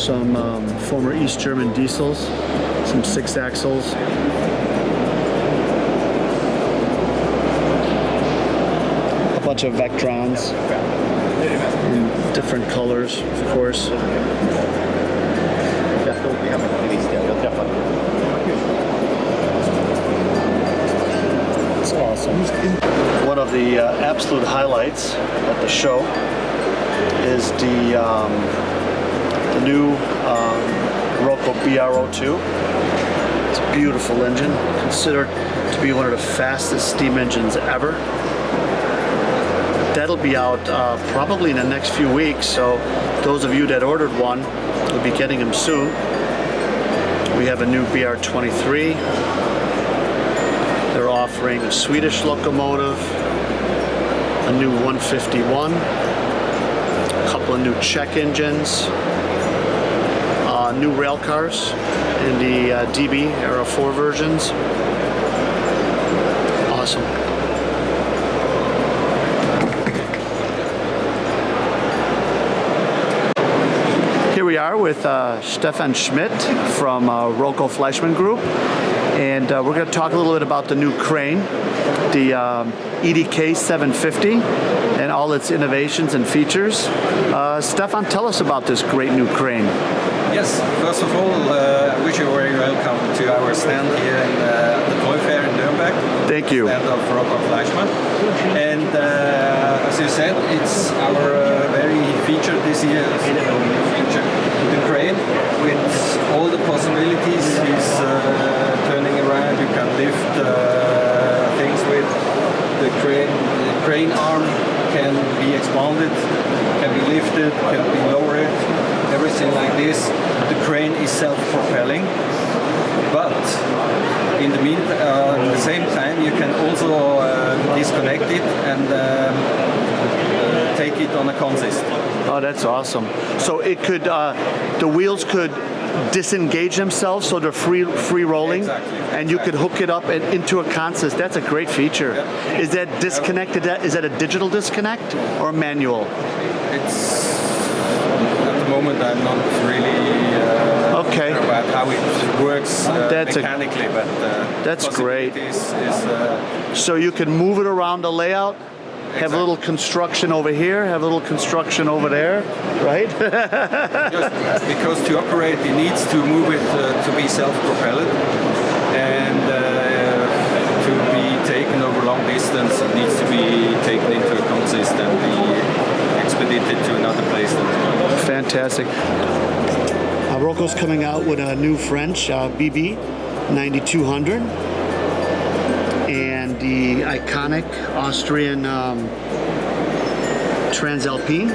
some former East German diesels, some 6 axles. A bunch of Vectrons in different colors, of course. It's awesome. One of the absolute highlights at the show is the new Roco BR02. It's a beautiful engine, considered to be one of the fastest steam engines ever. That'll be out probably in the next few weeks, so those of you that ordered one will be getting them soon. We have a new BR23. They're offering a Swedish locomotive, a new 151, a couple of new Czech engines, new rail cars in the DB Era 4 versions. Awesome. Here we are with Stefan Schmidt from Roco Fleischmann Group, and we're going to talk a little bit about the new crane, the EDK 750, and all its innovations and features. Stefan, tell us about this great new crane. Yes, first of all, I wish you very welcome to our stand here in the toy fair in Nürnberg. Thank you. Stand of Roco Fleischmann. And as you said, it's our very feature this year. Feature. The crane with all the possibilities is turning around. You can lift things with the crane arm can be expanded, can be lifted, can be lowered, everything like this. The crane is self-propelling, but in the same time you can also disconnect it and take it on a consist. Oh, that's awesome. So it could, the wheels could disengage themselves, so they're free rolling. Exactly. And you could hook it up into a consist. That's a great feature. Yeah. Is that disconnected? Is that a digital disconnect or manual? It's at the moment I'm not really okay. sure about how it works mechanically, but that's great. So you can move it around the layout. Have a little construction over here, have a little construction over there, right? Just because to operate it needs to move it to be self-propelled, and to be taken over long distance it needs to be taken into a consist and be expedited to another place. Fantastic. Roco's coming out with a new French BB 9200. And the iconic Austrian Transalpine.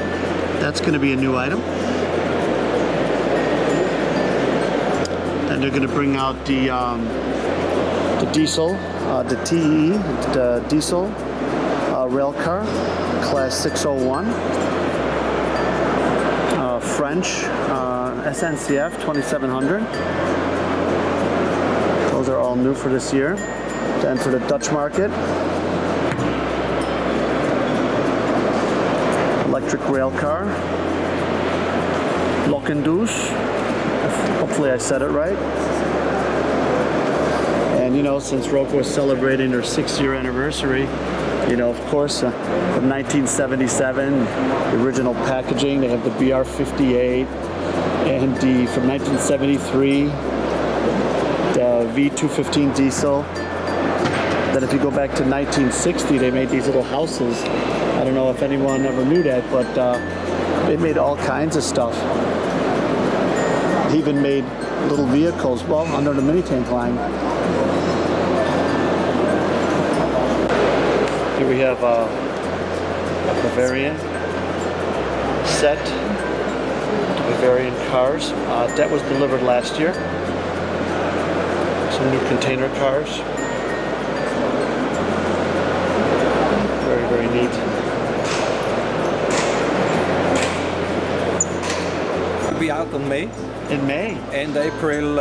That's going to be a new item. And they're going to bring out the diesel, the TE, the diesel rail car, class 601. French SNCF 2700. Those are all new for this year. Then for the Dutch market, electric rail car, Lockendouche, hopefully I said it right. And you know, since Roco is celebrating their 6-year anniversary, you know, of course, from 1977, the original packaging, they have the BR58, and from 1973, the V215 diesel. Then if you go back to 1960, they made these little houses. I don't know if anyone ever knew that, but they made all kinds of stuff. They even made little vehicles, well, under the mini tank line. Here we have a Bavarian set, Bavarian cars. That was delivered last year. Some new container cars. Very neat. It'll be out in May. In May? And April,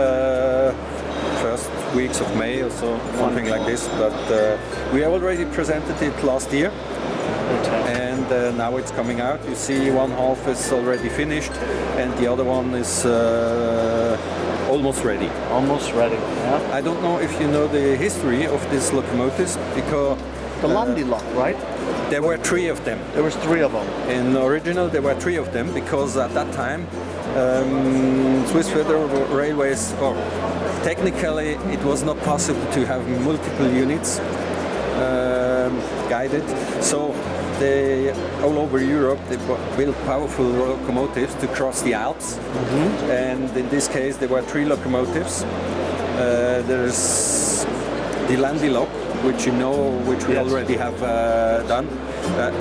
first weeks of May or so, something like this. But we already presented it last year. and now it's coming out. You see one half is already finished and the other one is almost ready. Almost ready. Yeah. I don't know if you know the history of these locomotives, because The Landilok, right? there were three of them. There was 3 of them. In original, there were 3 of them because at that time, Swiss Federal Railways, or technically, it was not possible to have multiple units guided. So they all over Europe they built powerful locomotives to cross the Alps. And in this case, there were 3 locomotives. There's the Landilok, which you know, which we already have done.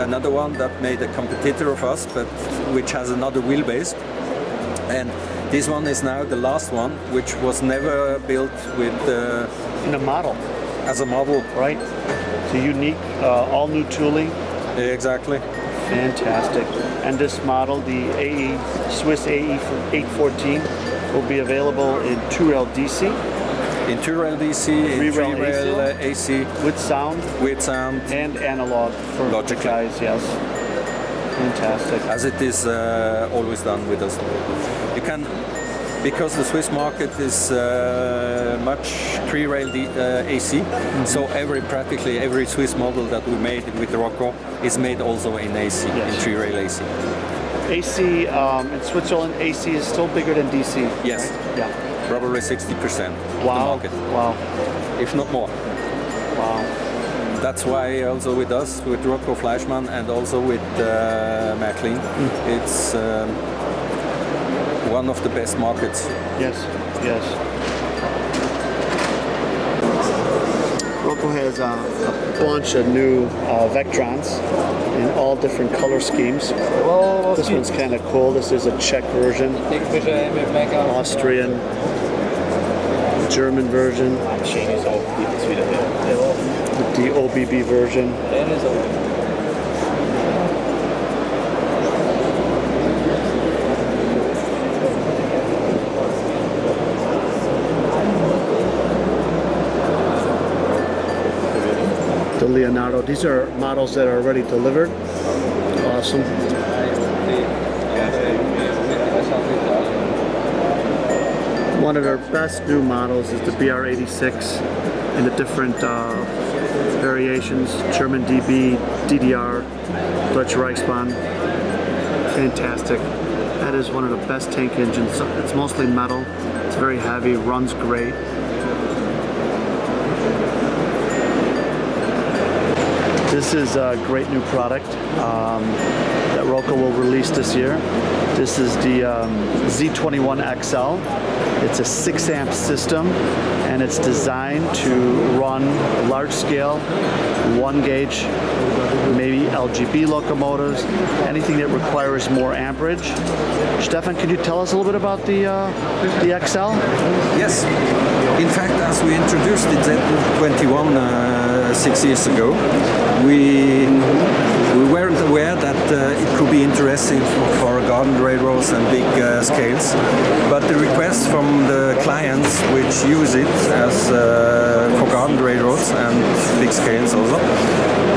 Another one that made a competitor of us, but which has another wheelbase. And this one is now the last one, which was never built with In a model, as a model. right? It's a unique, all new tooling. Exactly. Fantastic. And this model, the AE, Swiss AE 814, will be available in 2-rail DC. In 2-rail DC, in 3-rail 3-rail AC, with sound with sound, and analog for the Logically. guys, yes. Fantastic. as it is always done with us. You can, because the Swiss market is much 3-rail AC, so practically every Swiss model that we made with the Roco is made also in AC, Yes. in 3-rail AC. AC in Switzerland, AC is still bigger than DC. Yes, Yeah. probably 60% of the Wow. market, Wow. if not more. Wow. That's why also with us, with Roco Fleischmann and also with McLean, it's one of the best markets. Yes. Yes. Roco has a bunch of new Vectrons in all different color schemes. This one's kind of cool. This is a Czech version, Austrian, German version, the OBB version. The Leonardo. These are models that are already delivered. Awesome. One of their best new models is the BR86 in the different variations. German DB, DDR, Deutsche Reichsbahn. Fantastic. That is one of the best tank engines. It's mostly metal. It's very heavy, runs great. This is a great new product that Roco will release this year. This is the Z21 XL. It's a 6-amp system, and it's designed to run large-scale, 1-gauge, maybe LGB locomotives, anything that requires more amperage. Stefan, could you tell us a little bit about the XL? Yes. In fact, as we introduced the Z21 6 years ago, we weren't aware that it could be interesting for garden railroads and big scales. But the requests from the clients which use it as for garden railroads and big scales also,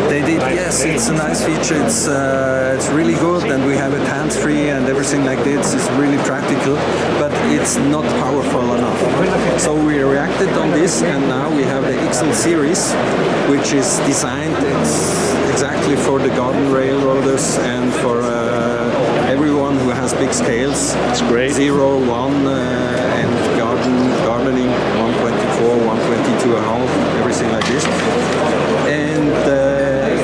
they did, yes, it's a nice feature, it's really good, and we have it hands-free and everything like this. It's really practical, but it's not powerful enough. So we reacted on this, and now we have the XL series, which is designed exactly for the garden railroaders and for everyone who has big scales. It's great. 0, 1, and gardening 124, 122.5, everything like this. And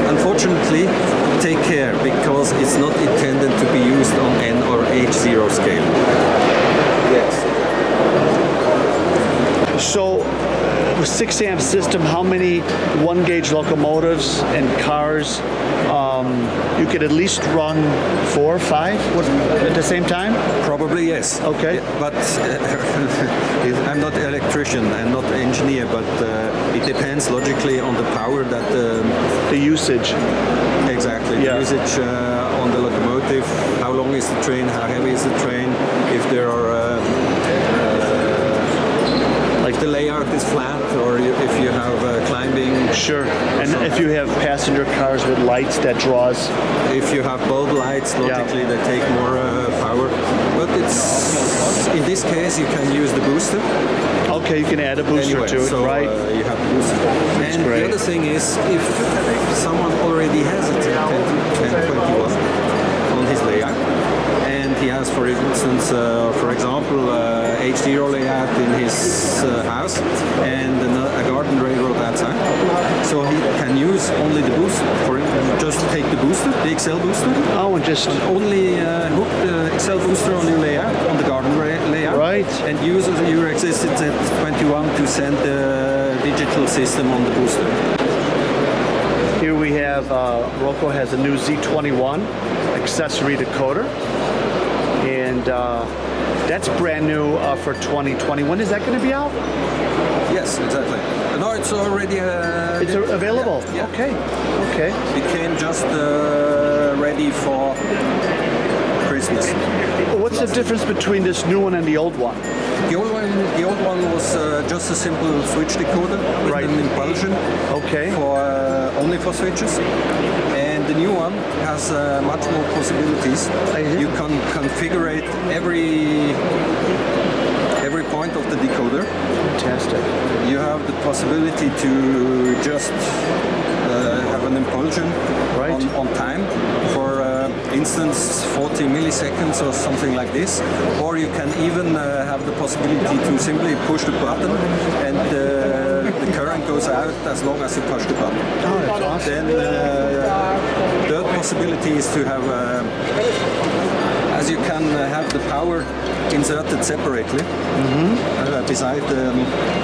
unfortunately, take care, because it's not intended to be used on N or H0 scale. Yes. So, with 6-amp system, how many 1-gauge locomotives and cars you could at least run 4 or 5 at the same time? Probably yes. Okay. Yeah, but I'm not an electrician, I'm not an engineer, but it depends logically on the power that The usage. exactly Yeah. the usage on the locomotive. How long is the train? How heavy is the train? If there are Like the layout is flat, or if you have climbing. Sure. And if you have passenger cars with lights, that draws. If you have bulb lights, logically they take more power. But it's in this case you can use the booster. Okay, you can add a booster Anyway, to it, so, right? You have the booster. And great. the other thing is, if someone already has a Z21 on his layout, and he has, for instance, for example, HD layout in his house and a garden railroad outside, so he can use only the booster. For just take the booster, the XL booster. Oh, and just Only hook the XL booster on your layout, on the garden layout. Right. And use your existing Z21 to send the digital system on the booster. here we have Roco has a new Z21 accessory decoder, and that's brand new for 2020. When is that going to be out? Yes, exactly. No, it's already. It's available. Yeah. Okay. Okay. Became just ready for Christmas. What's the difference between this new one and the old one? The old one was just a simple switch decoder with Right. an impulsion. Okay. For only for switches. And the new one has much more possibilities. You can configure every point of the decoder. Fantastic. You have the possibility to just have an impulsion Right. on time for instance 40 milliseconds or something like this, or you can even have the possibility to simply push the button and the current goes out as long as you push the button. Oh, that's awesome. Then third possibility is to have as you can have the power inserted separately beside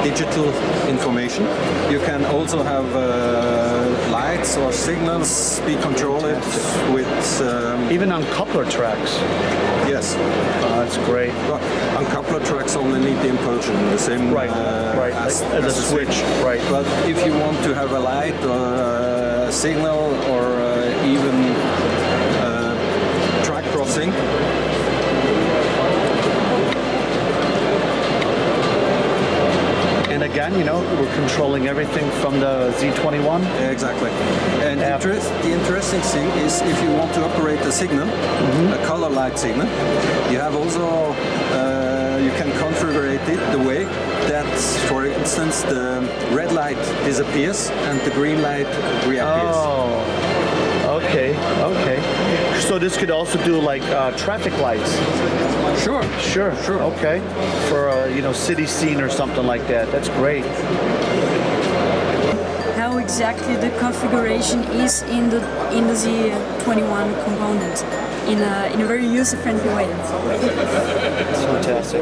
digital information. You can also have lights or signals be controlled with Even on coupler tracks. yes. Oh, that's great. But uncoupler tracks only need the impulsion, the same Right. Right. as As a switch. Right. But if you want to have a light or a signal or even track crossing, And again, you know, we're controlling everything from the Z21. exactly. And Yeah. the interesting thing is if you want to operate a signal, a color light signal, you have also you can configure it the way that, for instance, the red light disappears and the green light reappears. Oh, okay, okay. So this could also do like traffic lights. Sure. Sure. Okay. For you know, city scene or something like that. That's great. How exactly the configuration is in the Z21 component in a very user-friendly way. It's fantastic.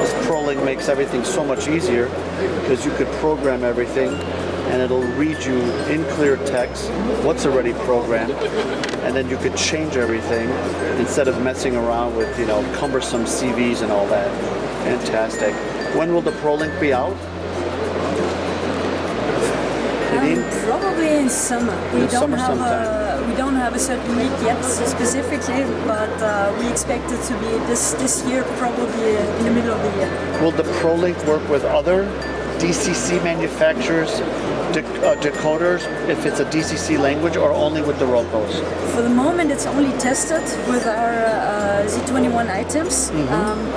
This ProLink makes everything so much easier because you could program everything and it'll read you in clear text what's already programmed, and then you could change everything instead of messing around with, you know, cumbersome CVs and all that. Fantastic. When will the ProLink be out? Probably in summer. We don't have a certain week yet specifically, but we expect it to be this year, probably in the middle of the year. Will the ProLink work with other DCC manufacturers, decoders, if it's a DCC language, or only with the Rocos? For the moment, it's only tested with our Z21 items,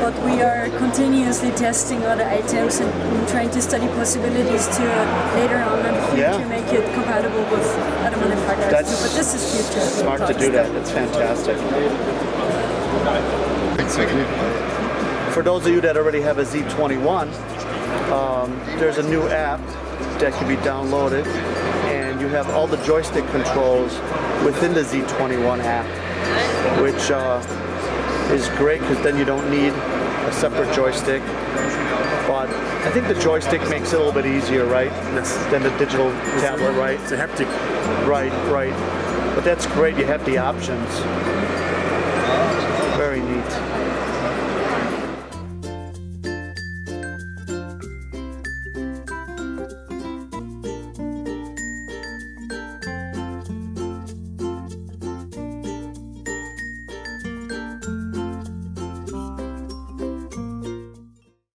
but we are continuously testing other items and trying to study possibilities to later on in the future make it compatible with other manufacturers. But this is future. Smart to do that. That's fantastic. For those of you that already have a Z21, there's a new app that can be downloaded, and you have all the joystick controls within the Z21 app, which is great because then you don't need a separate joystick. But I think the joystick makes it a little bit easier, right? Yes. Than the digital tablet, right? It's a haptic. Right. But that's great. You have the options. Very neat.